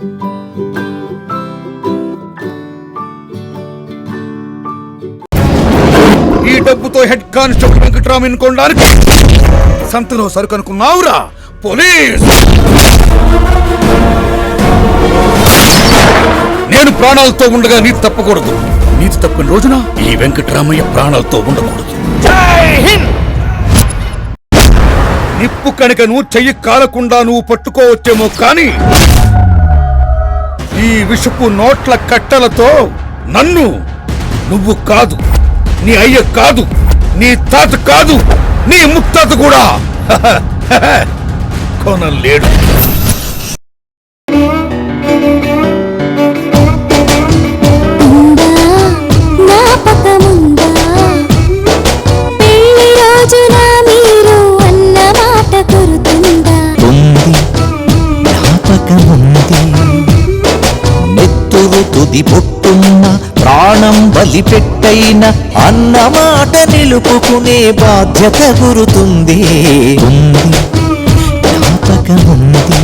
ఈ డబ్బుతో head constable Venkatraman కొనడానికి సంతలో సరుకనుకున్నావురా పోలీస్. నేను ప్రాణాలతో ఉండగా నీతి తప్పకూడదు. నీతి తప్పిన రోజున ఈ వెంకట్రామయ్య ప్రాణాలతో ఉండకూడదు. జై హింద్. నిప్పు కణికను చెయ్యి కాలకుండా నువ్వు పట్టుకోవచ్చేమో కానీ ఈ విషపు నోట్ల కట్టలతో నన్ను నువ్వు కాదు, నీ అయ్య కాదు, నీ తాత కాదు, నీ ముత్తాత కూడా కొనలేడు. తుది పొట్టున్న ప్రాణం బలిపెట్టైన అన్నమాట నిలుపుకునే బాధ్యత గురుతుంది. జ్ఞాపకముంది.